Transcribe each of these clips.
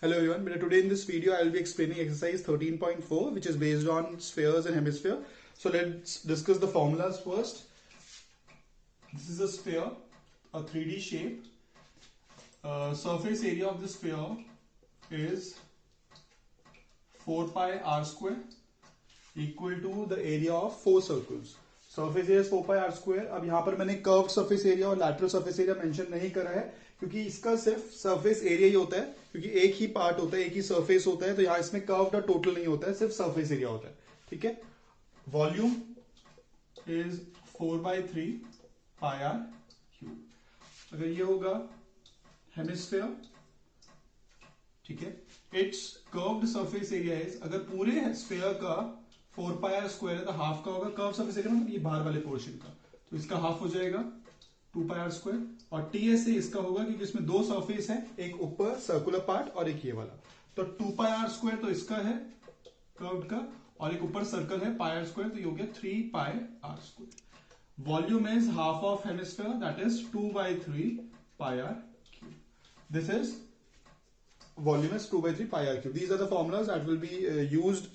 Hello everyone, today in this video I will be explaining exercise 13.4 which is based on spheres and hemisphere. So let's discuss the formulas first. This is a sphere, a 3D shape. Surface area of the sphere is 4 pi r square equal to the area of 4 circles. Surface area is 4 pi r square. अब यहाँ पर मैंने curved surface area और lateral surface area mention नहीं करा है क्योंकि इसका सिर्फ सरफेस एरिया ही होता है, क्योंकि एक ही पार्ट होता है, एक ही सरफेस होता है, तो यहाँ इसमें कर्व्ड और टोटल नहीं होता है, सिर्फ सरफेस एरिया होता है. ठीक है. Volume is 4/3 pi are cube. अगर ये होगा हेमिस्फीयर, ठीक है, its curved surface area is, अगर पूरे स्फीयर का 4 पाई आर स्क्वायर है तो हाफ का होगा कर्व सरफेस एरिया, मतलब ये बाहर वाले पोर्शन का, तो इसका हाफ हो जाएगा 2 पाई आर स्क्वायर. और टीएस से इसका होगा क्योंकि इसमें दो सरफेस है, एक ऊपर सर्कुलर पार्ट और एक ये वाला, तो 2 पाई आर स्क्वायर तो इसका है कर्व्ड का, और एक ऊपर सर्कल है पाई आर स्क्वायर, तो ये हो गया 3 pi R square. Volume is half of hemisphere, that is 2/3 pi are cube. This is volume is 2/3 pi r cube. These are the formulas that will be used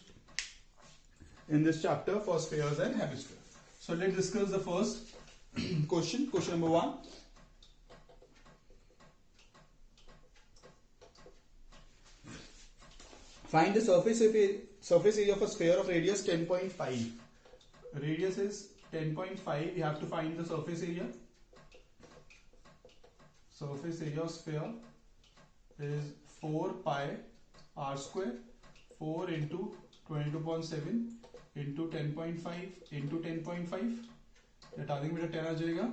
in this chapter for spheres and hemisphere. So let's discuss the first question. Question number 1. Find the surface area of a sphere of radius 10.5. Radius is 10.5. We have to find the surface area. Surface area of sphere is 4 pi r square, 4 into 22.7 into 10.5 into 10.5. हटा देंगे बेटा, 10 आ जाएगा,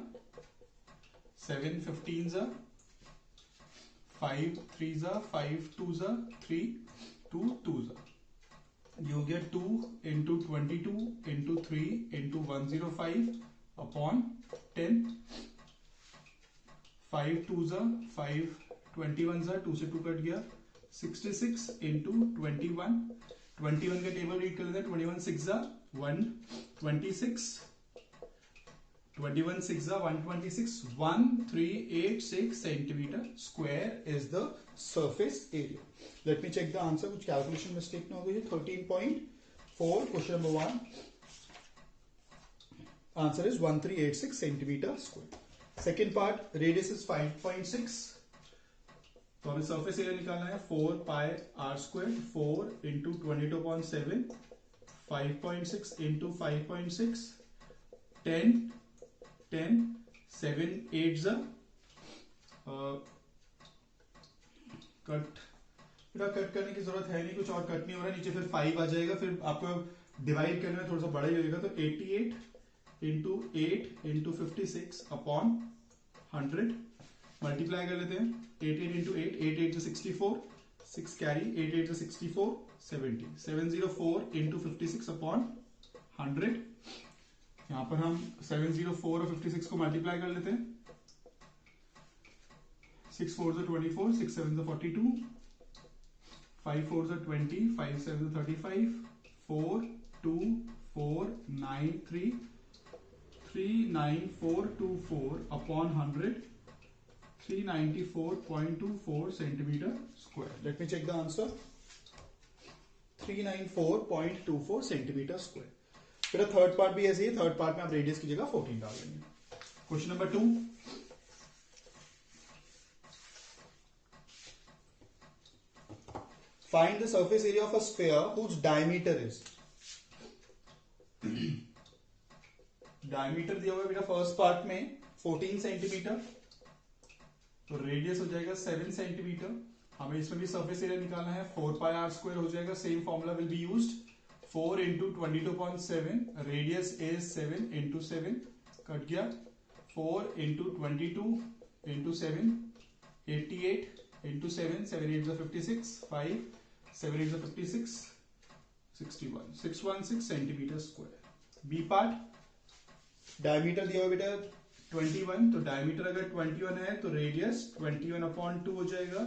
7 15s are 5 3s are 5 2s are 3 2 2s are. You get 2 into 22 into 3 into 105 upon 10. 5 2s are 5 21s are 2 से 2 cut गया, 66 into 21. 21 का table read कर लेते हैं. 21 6 are 126, 21 6 are 126. 1386 centimeter square is the surface area. Let me check the answer. कुछ calculation mistake ना हो गई है. 13.4 question number 1. Answer is 1386 centimeter square. Second part, radius is 5.6. तो हमें सरफेस एरिया निकालना है. 4 pi R square, 4 into 22.7, 5.6 into 5.6, 10 10 7 8 cut. बेटा कट करने की जरूरत है नहीं, कुछ और कट नहीं हो रहा है. नीचे फिर 5 आ जाएगा, फिर आपको डिवाइड करने में थोड़ा सा बड़ा ही होगा, तो 88 इंटू 8 इंटू 56 अपॉन 100. मल्टीप्लाई कर लेते हैं. 88 इंटू 8, 8 8 64, 6 कैरी, 8 8 64, 70, 704 इंटू 56 अपॉन 100. यहां पर हम 704 और 56 को मल्टीप्लाई कर लेते हैं. 6 4 24, 6 7 42, 5 4 20, 5 7 35, 4 2 4 9 3, 39424 upon 100, 394.24 centimeter square. Let me check the answer. 394.24 centimeter square. फिर थर्ड पार्ट भी ऐसे ही. थर्ड पार्ट में आप रेडियस की जगह 14 डाल देंगे. Question number 2. Find the surface area of a sphere whose diameter is. Diameter दिया हुआ है बेटा फर्स्ट पार्ट में 14 सेंटीमीटर, तो रेडियस हो जाएगा 7 सेंटीमीटर. हमें इसमें भी सरफेस एरिया निकालना है. 4 पाई आर स्क्वायर हो जाएगा. Same formula will be used. 4 into 22.7, radius is 7 into 7, cut गया. 4 into 22 into 7, 88 into 7, 7 8 56, 5 7 8 56, 61, 616 centimetre square. B part, diameter दिया हुआ बेटा 21, तो डायमीटर अगर 21 है तो रेडियस 21 अपॉन 2 हो जाएगा.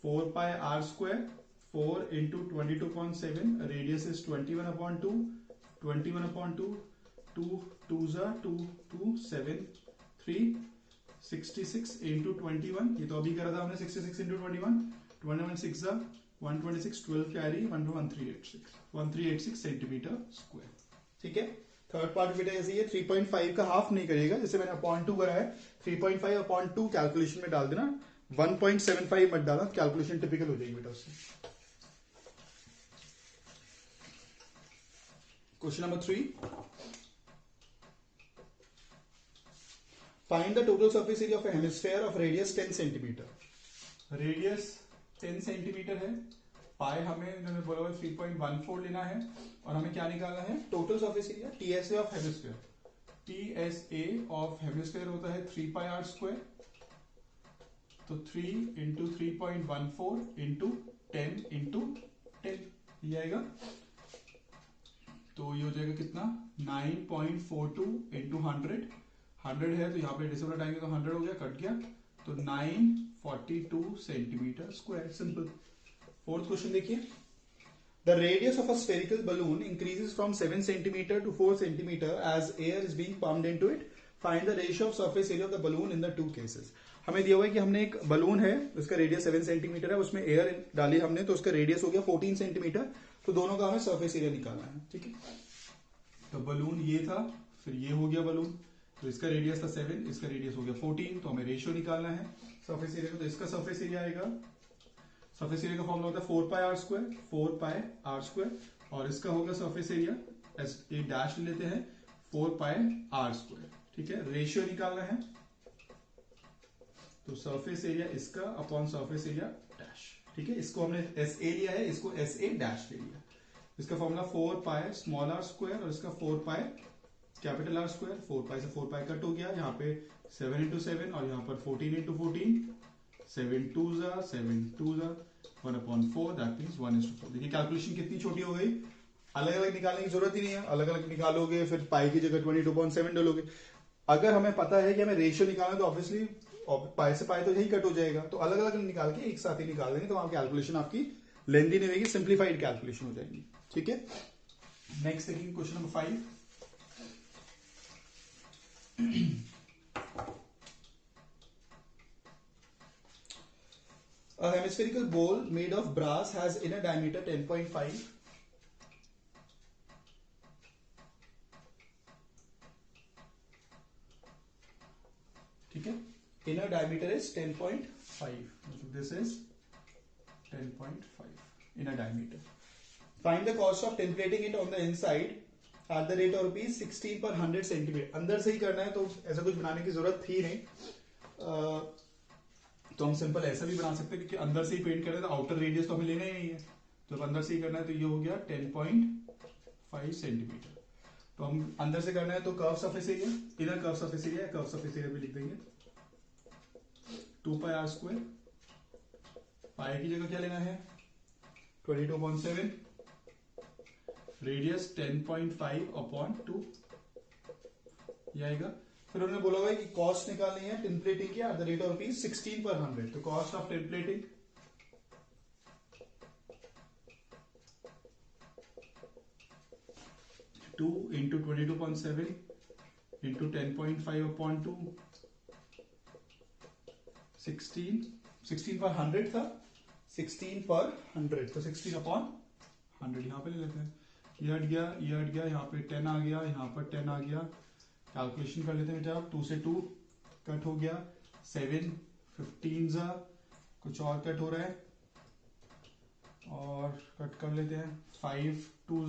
4 pi R square, 4 into 22.7, radius is 21 upon 2, 21 upon 2, 2 2s are 2 2 7 3, 66 into 21, ये तो अभी करा था हमने. 66 इंटू 21, 116 126 12 कैरी 1386 सेंटीमीटर स्क्वायर। ठीक है, थर्ड पार्ट बेटा ऐसे ही है, 3.5 का हाफ नहीं करिएगा, जैसे मैंने अपॉन 2 करा है, 3.5 अपॉन 2 कैलकुलेशन में डाल देना, 1.75 मत डालना, कैलकुलेशन टिपिकल हो जाएगी बेटा उससे। Question number 3, find the total surface area of A hemisphere of radius 10 centimetre. Radius 10 centimetre है, पाए हमें इन्होंने बोला हुआ 3.14 लेना है, और हमें क्या निकालना है, total surface area, TSA of hemisphere. TSA of hemisphere होता है 3 पाई आर स्क्वायर, तो 3 इंटू 3.14 इंटू 10 इंटू 10 ये आएगा, तो ये हो जाएगा कितना, 9.42 इंटू 100 है, तो यहाँ पे डिसिमल हटाएंगे तो 100 हो गया, कट गया, तो 942 centimetre square. Simple. Fourth question देखिए, the radius of a spherical balloon increases from 7 centimetre to 4 centimetre as air is being pumped into it, find the ratio of surface area of the balloon in the two cases. हमें दिया हुआ है कि हमने एक balloon है, उसका radius 7 centimetre है, उसमें एयर डाली हमने, तो उसका रेडियस हो गया 14 सेंटीमीटर, तो दोनों का हमें सरफेस एरिया निकालना है। ठीक है, तो बलून ये था, फिर ये हो गया बलून, तो इसका रेडियस था 7, इसका रेडियस हो गया 14, तो हमें रेशियो निकालना है सरफेस एरिया का, तो इसका सरफेस एरिया आएगा, सरफेस एरिया का फॉर्मूला होता है 4 pi R square, 4 pi R square, और इसका होगा सरफेस एरिया, एक डैश लेते हैं, 4 पाई आर स्क्वायर। ठीक है, रेशियो निकालना है, तो सरफेस एरिया इसका अपॉन सरफेस एरिया डैश। ठीक है, इसको हमने एस ए लिया है, इसको एस ए डैश ले लिया। इसका formula 4 pi small r square, और इसका 4 pi capital r square. 4 pi से 4 पाई कट हो गया, यहाँ पे 7 इंटू 7, और यहाँ पर 14 इंटू 14, 7 2 1/4, दैट मीन्स 1:4। देखिए कैलकुलेशन कितनी छोटी हो गई, अलग अलग निकालने की जरूरत ही नहीं है, अलग अलग निकालोगे फिर पाई की जगह 22.7 डालोगे। अगर हमें पता है कि हमें रेशियो निकालना, तो ऑब्वियसली पाई से पाई तो यही कट हो जाएगा, तो अलग अलग निकाल के एक साथ ही निकाल देंगे, तो वहां कैलकुलेशन आपकी लेंदी नहीं होगी, सिंप्लीफाइड कैलकुलेशन हो जाएगी। ठीक है, नेक्स्ट देखेंगे question number 5। A hemispherical bowl made of brass has inner diameter 10.5. ठीक है, inner diameter is 10.5. This is 10.5 inner diameter. Find the cost of templating it on the inside at the rate of rupees 16 per 100 centimeter. अंदर से ही करना है, तो ऐसा कुछ बनाने की जरूरत थी नहीं, तो हम सिंपल ऐसा भी बना सकते हैं, क्योंकि अंदर से ही पेंट कर रहे हैं, तो आउटर रेडियस तो हमें लेना ही नहीं है, तो अंदर से ही करना है, तो ये हो गया 10.5 सेंटीमीटर। तो हम अंदर से करना है, तो कर्व सरफेस एरिया, इधर curve surface area, curve surface area भी लिख देंगे 2 पाई आर स्क्वायर, पाई की जगह क्या लेना है 22.7, रेडियस 10.5 अपॉन 2 ये आएगा। फिर उन्होंने बोला हुआ है कि कॉस्ट निकालनी है टेम्पलेटिंग की at the rate of rupees 16 per 100, तो cost of tinplating 2 into 22.7 into 10.5 upon 2, 16 per 100 था, 16 पर 100, तो 16 अपॉन 100 यहाँ पे ले लेते हैं, ये हट गया, यहाँ पे 10 आ गया, यहाँ पर 10 आ गया, कैलकुलेशन कर लेते हैं बेटा, 2 से 2 कट हो गया, 7 15 कुछ और कट हो रहा है, और कट कर लेते हैं, 5 2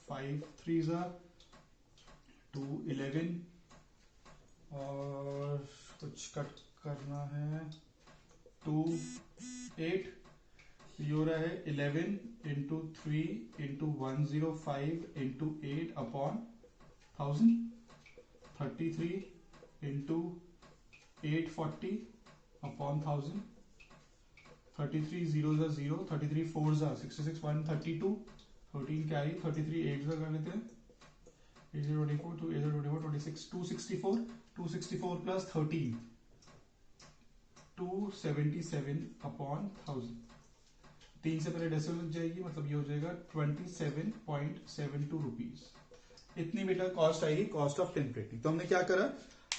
5 3 2 11, और कुछ कट करना है 2 8, ये हो रहा है 11 into 3 into 105 into 8 upon 1000, 33 into 840 upon 1000, 33 0 0, 33 4 66 132, 13 carry, 33 8 कर लेते हैं, 8024 2 8024 26 264 प्लस 13 277 अपॉन 1000, 3 से पहले डेसिमल लग जाएगी, मतलब ये हो जाएगा 27.72 रुपीज। इतनी बेटा कॉस्ट आएगी, कॉस्ट ऑफ टेम्पलेटिंग। तो हमने क्या करा,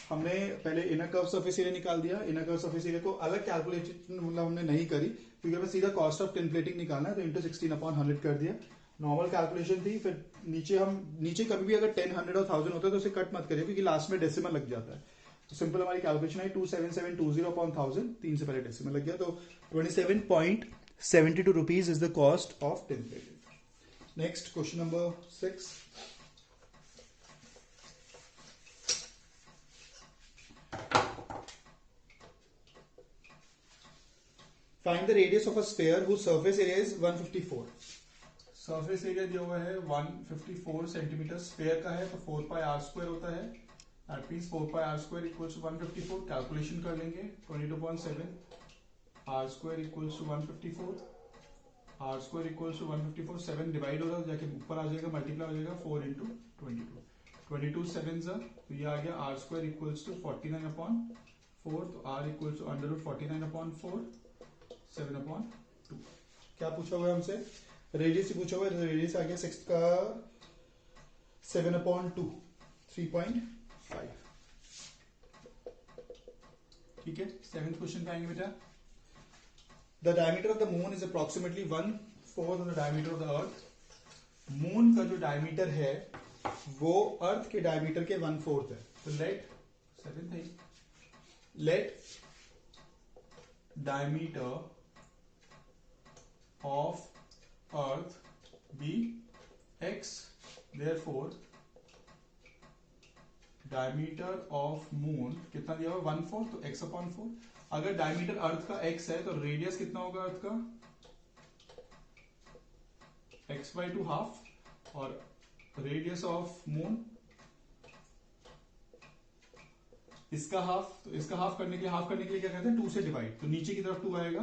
हमने पहले इनर कर्व सरफेस एरिया निकाल दिया, इनर कर्व सरफेस एरिया को अलग कैलकुलेशन मतलब हमने नहीं करी, क्योंकि हमें सीधा कॉस्ट ऑफ टिन प्लेटिंग निकालना है, तो इंटू 16/100 कर दिया। नॉर्मल कैलकुलेशन थी। फिर नीचे कभी भी अगर 10, 100 और 1000 होता है तो उसे कट मत करिए, क्योंकि लास्ट में डेसिमल लग जाता है। तो सिंपल हमारी कैलकुलेशन है 27720/1000, 3 से पहले डेसिमल लग गया, तो 27.72 rupees is the cost of tin plating. Next question number 6। Find the radius of a sphere whose surface area is 154। Surface area दिया हुआ है 154 सेंटीमीटर, स्फीयर का है तो 4πr² होता है। That means 4πr² equals to 154। Calculation कर लेंगे 22.7 r² equals to 154, r² equals to 154। 7 divide होगा जाके ऊपर आ जाएगा, मल्टीप्लाई हो जाएगा 4 इंटू 22 7 तो ये आ गया r² इक्वल्स टू 49/4, तो r इक्वल्स टू √49/4 7/2। क्या पूछा हुआ है हमसे? रेडियस ही पूछा हुआ है, रेडियस आ गया 6 का 7/2 3.5। ठीक है, 7th क्वेश्चन पे आएंगे बेटा। The diameter of the moon is approximately 1/4 of the diameter of the earth. Moon का जो डायमीटर है वो अर्थ के डायमीटर के 1/4 है। तो let diameter of earth be x, therefore diameter of moon कितना दिया हुआ 1/4, तो x/4। अगर डायमीटर अर्थ का x है तो रेडियस कितना होगा अर्थ का x/2 हाफ, और रेडियस ऑफ मून इसका हाफ। तो इसका हाफ करने के लिए क्या कहते हैं 2 से डिवाइड, तो नीचे की तरफ 2 आएगा,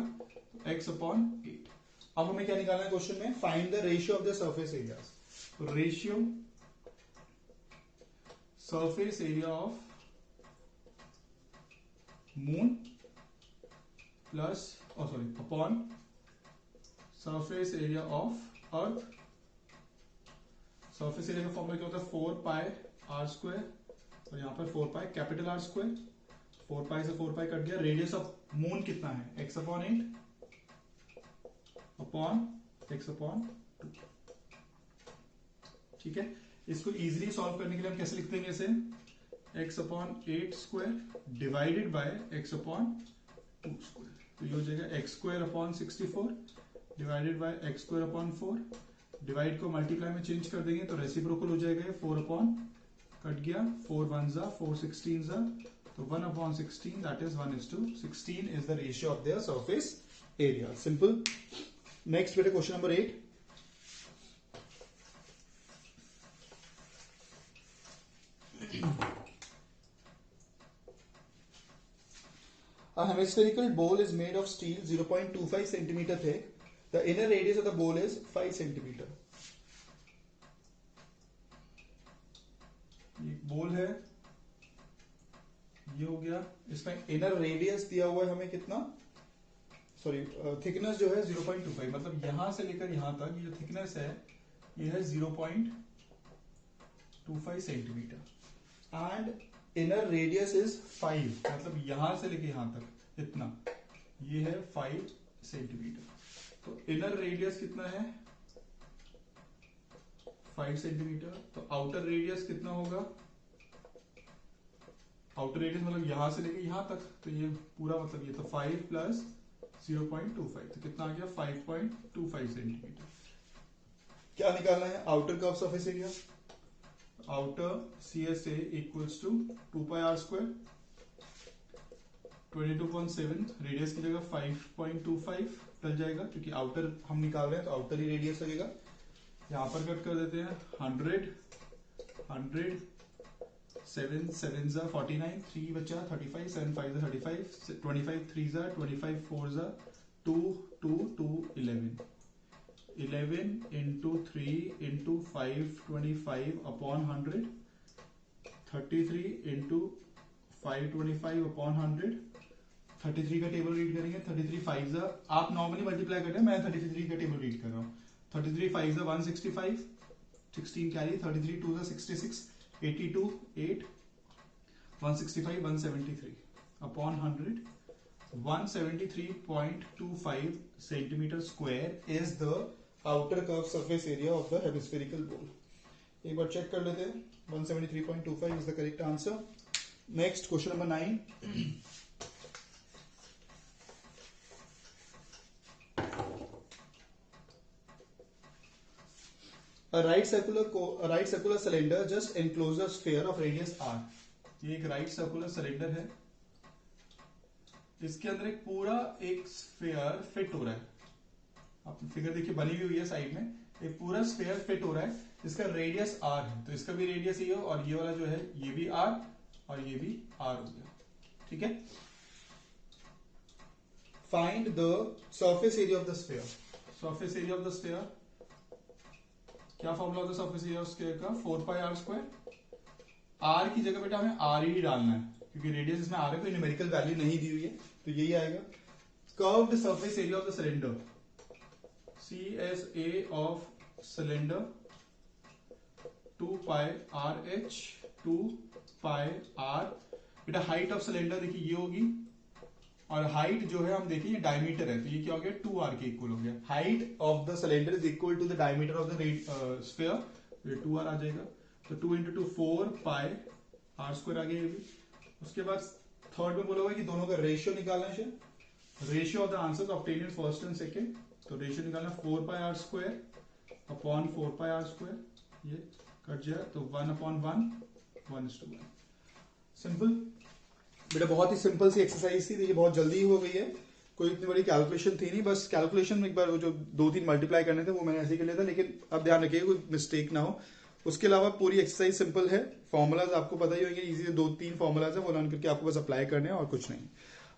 तो x/8। अब हमें क्या निकालना है क्वेश्चन में? Find the ratio of the surface areas. तो ratio surface area of moon plus upon surface area of earth. Surface area का फॉर्मूला क्या होता है 4πr², और यहां पर 4π कैपिटल R²। 4π से 4π कट गया। रेडियस ऑफ मून कितना है x/8 अपॉन x/2। ठीक है, इसको इजीली सॉल्व करने के लिए हम कैसे लिखते हैं इसे? x/8² divided by x/2²। तो ये हो जाएगा x²/64 divided by x²/4। Divide को मल्टीप्लाई में चेंज कर देंगे तो रेसिप्रोकल हो जाएगा, 4 कट गया, 4 1 4 16 तो 1/16, that is 1:16 is the ratio of their surface area. Simple. Next बेटे question number 8। A hemispherical bowl is made of steel 0.25 centimeter thick. The inner radius of the bowl is 5 centimeter. ये बोल है, ये हो गया। इसमें इनर रेडियस दिया हुआ है हमें कितना, थिकनेस जो है 0.25, मतलब यहां से लेकर यहां तक ये जो थिकनेस है ये है 0.25 centimetre, and inner radius is 5, मतलब यहां से लेकर यहां तक इतना, ये है 5 सेंटीमीटर। तो इनर रेडियस कितना है 5 सेंटीमीटर। तो आउटर रेडियस कितना होगा? आउटर रेडियस मतलब यहां से लेके यहां तक, तो ये पूरा मतलब ये तो 5 प्लस 0.25, तो कितना आ गया 5.25 सेंटीमीटर। क्या निकालना है? Outer curve surface area. Outer CSA equals to 2πr², 22.7, radius की जगह 5.25 डल जाएगा, क्योंकि आउटर हम निकाल रहे हैं तो आउटर ही रेडियस लगेगा। यहां पर कट कर देते हैं 100 7 7 49, 3 बचा 35, 7 5 35, 25 3 25 4 2 2 2 11 into 3 into 5 25 upon 100, 33 into 5 25 upon 100। 33 का टेबल रीड करेंगे, 33 5 आप नॉर्मली मल्टीप्लाई करें, मैं 33 का टेबल रीड कर रहा हूँ। 33 5 165, 16 carry, 33 2 66, 82 8, 165 173 upon 100, 173.25 centimeter square is the outer curved surface area of the hemispherical bowl. एक बार चेक कर लेते हैं. 173.25 is the correct answer. Next, question number 9. A right circular cylinder just encloses a sphere of radius r. ये एक right circular cylinder है, इसके अंदर एक पूरा एक स्फीयर फिट हो रहा है. आप फिगर देखिए बनी हुई है साइड में, एक पूरा स्फीयर फिट हो रहा है जिसका रेडियस r है. तो इसका भी रेडियस ये हो और ये वाला जो है ये भी r और ये भी r हो गया. ठीक है. Find the surface area of the sphere. Surface area of the sphere, क्या फॉर्मूला होता है सरफेस एरिया ऑफ स्फीयर का? 4πr². r की जगह बेटा हमें r ही डालना है क्योंकि रेडियस इसमें r है, कोई न्यूमेरिकल वैल्यू नहीं दी हुई है, तो यही आएगा. Curved surface area of the cylinder, CSA of cylinder 2πrh 2πr. बेटा हाइट ऑफ सिलेंडर देखिए ये होगी और हाइट जो है हम देखिए ये डायमीटर है, तो ये क्या हो गया? 2r के इक्वल हो गया. Height of the cylinder is equal to the diameter of the sphere, ये 2r आ जाएगा. तो 2 × 2 4πr² आ गया ये भी. उसके बाद थर्ड में बोला हुआ है कि दोनों का रेशियो निकालना है. Ratio of the answers obtained in first and second, तो रेशियो निकालना 4πr² अपॉन 4πr², ये कट जाए तो 1/1 1:1. सिंपल बेटा, बहुत ही सिंपल सी एक्सरसाइज थी. ये बहुत जल्दी हो गई है, कोई इतनी बड़ी कैलकुलेशन थी नहीं. बस कैलकुलेशन में एक बार वो जो 2-3 मल्टीप्लाई करने थे वो मैंने ऐसे ही कर लिया था, लेकिन अब ध्यान रखिए कोई मिस्टेक ना हो. उसके अलावा पूरी एक्सरसाइज सिंपल है. फॉर्मूलाज आपको पता ही होंगे, इजी 2-3 फॉर्मूलाज है, वो लर्न करके आपको बस अप्लाई करने हैं और कुछ नहीं.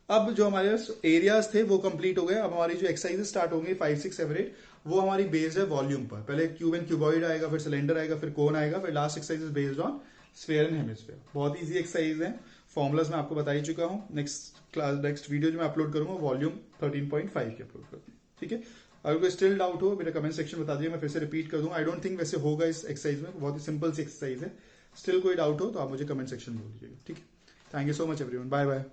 अब जो हमारे एरियाज थे वो कंप्लीट हो गए. अब हमारी जो एक्सरसाइजेस स्टार्ट होंगे 5, 6, 7, 8, वो हमारी बेस्ड है वॉल्यूम पर. पहले क्यूब एंड क्यूबॉइड आएगा, फिर सिलेंडर आएगा, फिर कोन आएगा, फिर last exercise based on sphere and hemisphere. बहुत इजी एक्सरसाइज है. फॉर्मुलाज मैं आपको बता ही चुका हूँ. नेक्स्ट वीडियो जो मैं अपलोड करूंगा वॉल्यूम 13.5 की अपलोड करूंगा. ठीक है. अगर कोई स्टिल डाउट हो मेरा कमेंट सेक्शन बता दिए, मैं फिर से रिपीट कर दूंगा. आई डोंट थिंक वैसे होगा इस एक्सरसाइज में, बहुत ही सिंपल सी एक्सरसाइज है. स्टिल कोई डाउट हो तो आप मुझे कमेंट सेक्शन में बोल दीजिएगा. ठीक है. Thank you so much everyone. Bye bye.